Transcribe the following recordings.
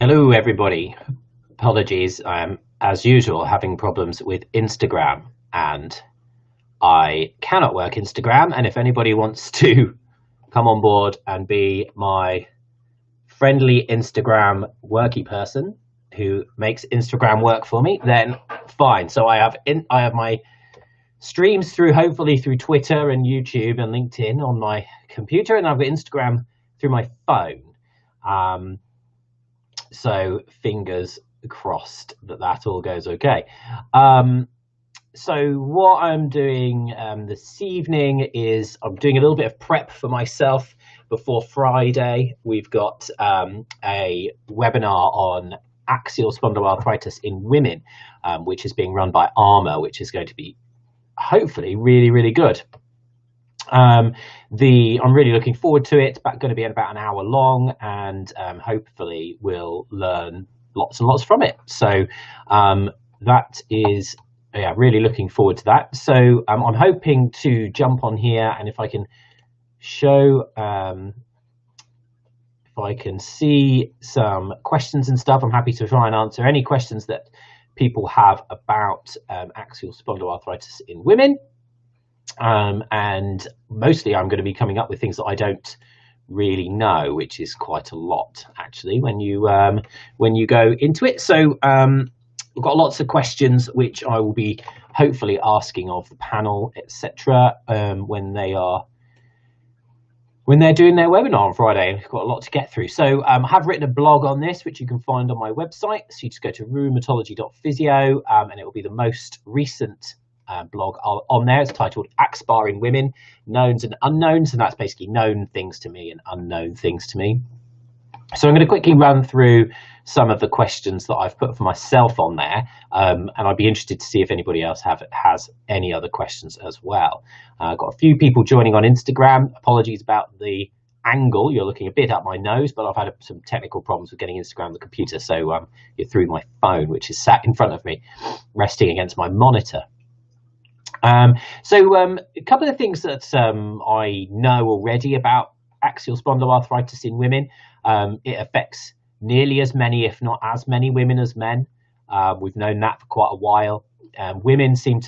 Hello, everybody. Apologies. I'm, as usual, having problems with Instagram, and I cannot work Instagram. And if anybody wants to come on board and be my friendly Instagram worky person who makes Instagram work for me, then fine. So I have my streams hopefully through Twitter and YouTube and LinkedIn on my computer, and I've got Instagram through my phone. So fingers crossed that all goes okay. So what I'm doing this evening is I'm doing a little bit of prep for myself before Friday. We've got a webinar on axial spondyloarthritis in women, which is being run by ARMA, which is going to be hopefully really, really good. I'm really looking forward to it. It's going to be about an hour long, and hopefully we'll learn lots and lots from it. So that is, really looking forward to that. So I'm hoping to jump on here, and if I can show, if I can see some questions and stuff, I'm happy to try and answer any questions that people have about axial spondyloarthritis in women. And mostly I'm going to be coming up with things that I don't really know, which is quite a lot actually when you go into it. So we've got lots of questions which I will be hopefully asking of the panel, etc., when they're doing their webinar on Friday. We've got a lot to get through. So I have written a blog on this, which you can find on my website. So you just go to rheumatology.physio, and it will be the most recent blog on there. It's titled AxSpA in Women, Knowns and Unknowns, and that's basically known things to me and unknown things to me. So I'm going to quickly run through some of the questions that I've put for myself on there, and I'd be interested to see if anybody else has any other questions as well. I've got a few people joining on Instagram. Apologies about the angle. You're looking a bit up my nose, but I've had some technical problems with getting Instagram on the computer, so you're through my phone, which is sat in front of me, resting against my monitor. So a couple of things that I know already about axial spondyloarthritis in women. It affects nearly as many, if not as many, women as men. We've known that for quite a while. Women seem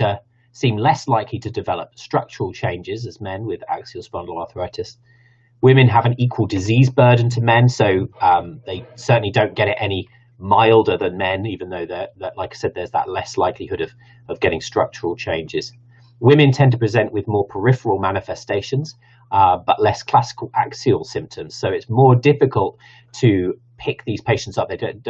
less likely to develop structural changes as men with axial spondyloarthritis. Women have an equal disease burden to men, so they certainly don't get it any milder than men, even though that, like I said, there's that less likelihood of getting structural changes. Women tend to present with more peripheral manifestations, but less classical axial symptoms. So it's more difficult to pick these patients up. They don't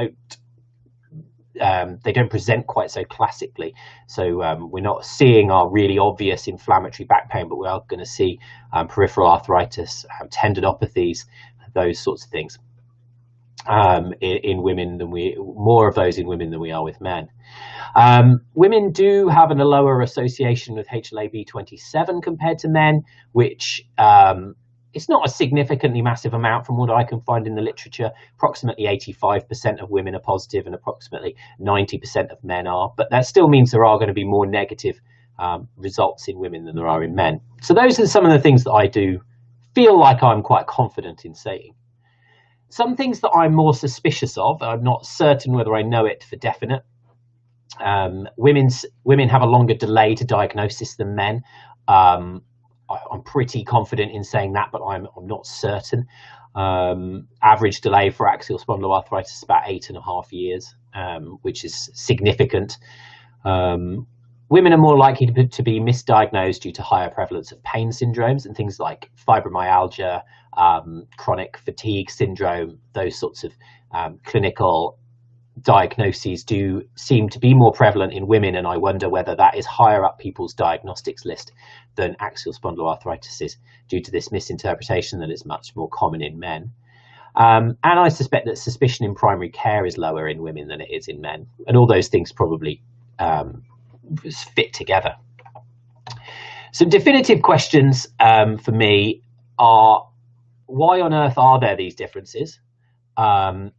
present quite so classically. So we're not seeing our really obvious inflammatory back pain, but we are going to see peripheral arthritis, tendinopathies, those sorts of things in women more of those in women than we are with men. Women do have a lower association with Hlab27 compared to men, which it's not a significantly massive amount from what I can find in the literature. Approximately 85% of women are positive and approximately 90% of men are, but that still means there are going to be more negative results in women than there are in men. So those are some of the things that I do feel like I'm quite confident in saying. Some things that I'm more suspicious of, I'm not certain whether I know it for definite. Women have a longer delay to diagnosis than men. I'm pretty confident in saying that, but I'm not certain. Average delay for axial spondyloarthritis is about 8.5 years, which is significant. Women are more likely to be misdiagnosed due to higher prevalence of pain syndromes and things like fibromyalgia, chronic fatigue syndrome. Those sorts of clinical diagnoses do seem to be more prevalent in women, and I wonder whether that is higher up people's diagnostics list than axial spondyloarthritis is, due to this misinterpretation that it's much more common in men. And I suspect that suspicion in primary care is lower in women than it is in men, and all those things probably fit together. Some definitive questions for me are, why on earth are there these differences? And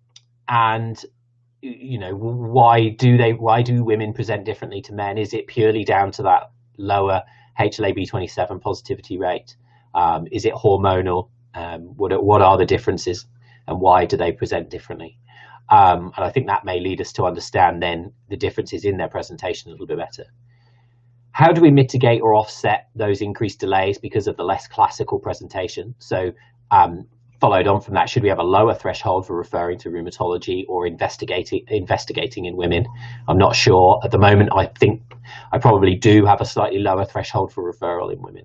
why do women present differently to men? Is it purely down to that lower Hlab27 positivity rate? Is it hormonal? What are the differences, and why do they present differently? And I think that may lead us to understand then the differences in their presentation a little bit better. How do we mitigate or offset those increased delays because of the less classical presentation? So followed on from that, should we have a lower threshold for referring to rheumatology or investigating in women? I'm not sure at the moment. I think I probably do have a slightly lower threshold for referral in women.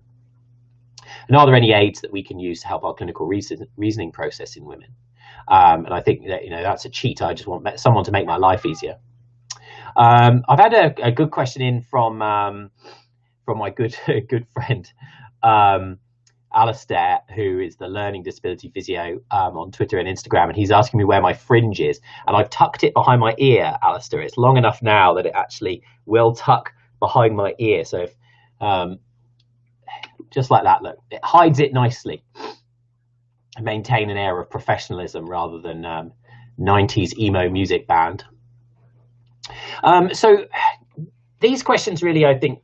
And are there any aids that we can use to help our clinical reasoning process in women? And I think that, that's a cheat. I just want someone to make my life easier. I've had a good question in from my good friend Alistair, who is the learning disability physio on Twitter and Instagram, and he's asking me where my fringe is, and I've tucked it behind my ear, Alistair. It's long enough now that it actually will tuck behind my ear. So if, just like that, look, it hides it nicely and maintain an air of professionalism rather than 90s emo music band. So these questions really, I think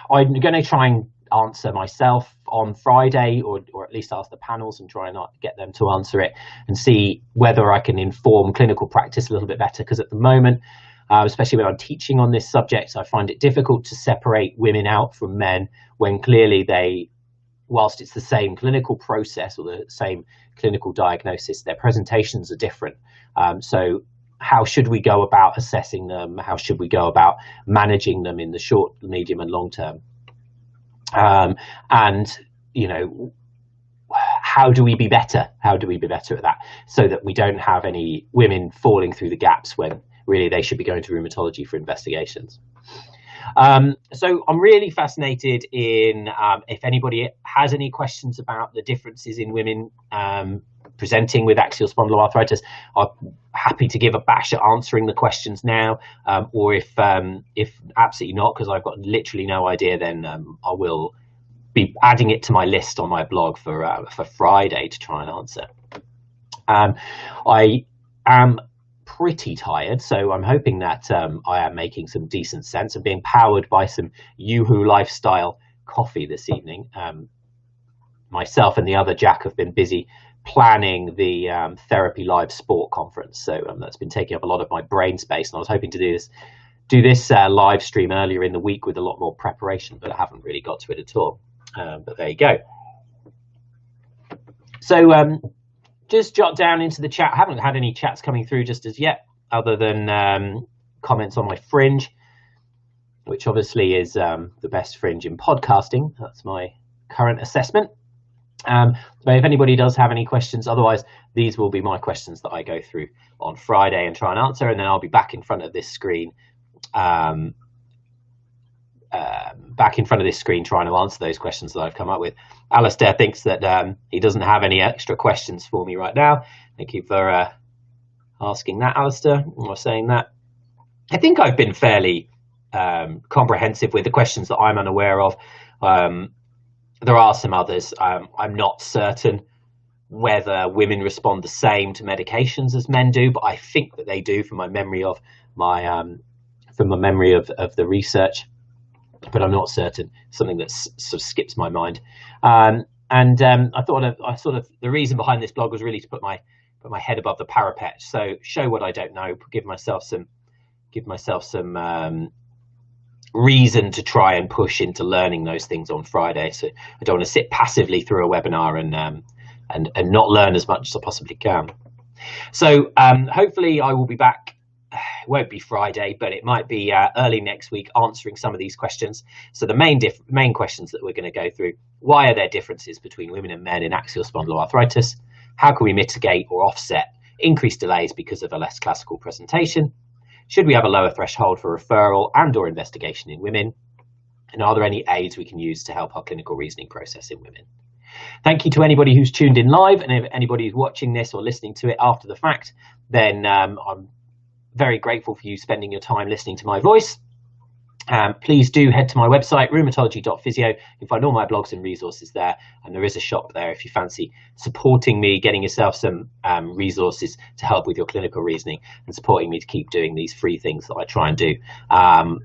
I'm going to try and answer myself on Friday, or at least ask the panels and try and get them to answer it and see whether I can inform clinical practice a little bit better. Because at the moment, especially when I'm teaching on this subject, I find it difficult to separate women out from men when clearly whilst it's the same clinical process or the same clinical diagnosis, their presentations are different. So how should we go about assessing them? How should we go about managing them in the short, medium and long term? And, how do we be better? How do we be better at that so that we don't have any women falling through the gaps when really they should be going to rheumatology for investigations? So I'm really fascinated in if anybody has any questions about the differences in women presenting with axial spondyloarthritis. I'm happy to give a bash at answering the questions now, or if absolutely not, because I've got literally no idea, then I will be adding it to my list on my blog for Friday to try and answer. I am pretty tired, so I'm hoping that I am making some decent sense and being powered by some Yoo-hoo lifestyle coffee this evening. Myself and the other Jack have been busy planning the Therapy Live Sport conference, so that's been taking up a lot of my brain space, and I was hoping to do this live stream earlier in the week with a lot more preparation, but I haven't really got to it at all. But there you go. So just jot down into the chat. I haven't had any chats coming through just as yet, other than comments on my fringe, which obviously is the best fringe in podcasting. That's my current assessment. But if anybody does have any questions, otherwise these will be my questions that I go through on Friday and try and answer, and then I'll be back in front of this screen trying to answer those questions that I've come up with. Alistair thinks that he doesn't have any extra questions for me right now. Thank you for asking that, Alistair, or saying that. I think I've been fairly comprehensive with the questions that I'm unaware of. There are some others. I'm not certain whether women respond the same to medications as men do, but I think that they do from my memory of the research. But I'm not certain. Something that sort of skips my mind. I thought the reason behind this blog was really to put my head above the parapet. So show what I don't know. Give myself some reason to try and push into learning those things on Friday. So I don't want to sit passively through a webinar and not learn as much as I possibly can. So hopefully I will be back. It won't be Friday, but it might be early next week answering some of these questions. So the main questions that we're going to go through: why are there differences between women and men in axial spondyloarthritis? How can we mitigate or offset increased delays because of a less classical presentation? Should we have a lower threshold for referral and or investigation in women? And are there any aids we can use to help our clinical reasoning process in women? Thank you to anybody who's tuned in live, and if anybody who's watching this or listening to it after the fact, then I'm very grateful for you spending your time listening to my voice. Please do head to my website, rheumatology.physio. You can find all my blogs and resources there, and there is a shop there if you fancy supporting me, getting yourself some resources to help with your clinical reasoning and supporting me to keep doing these free things that I try and do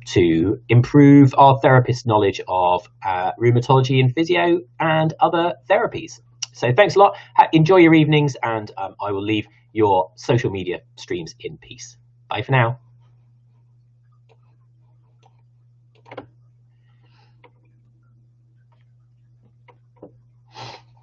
to improve our therapists' knowledge of rheumatology and physio and other therapies. So thanks a lot. Enjoy your evenings, and I will leave your social media streams in peace. Bye for now.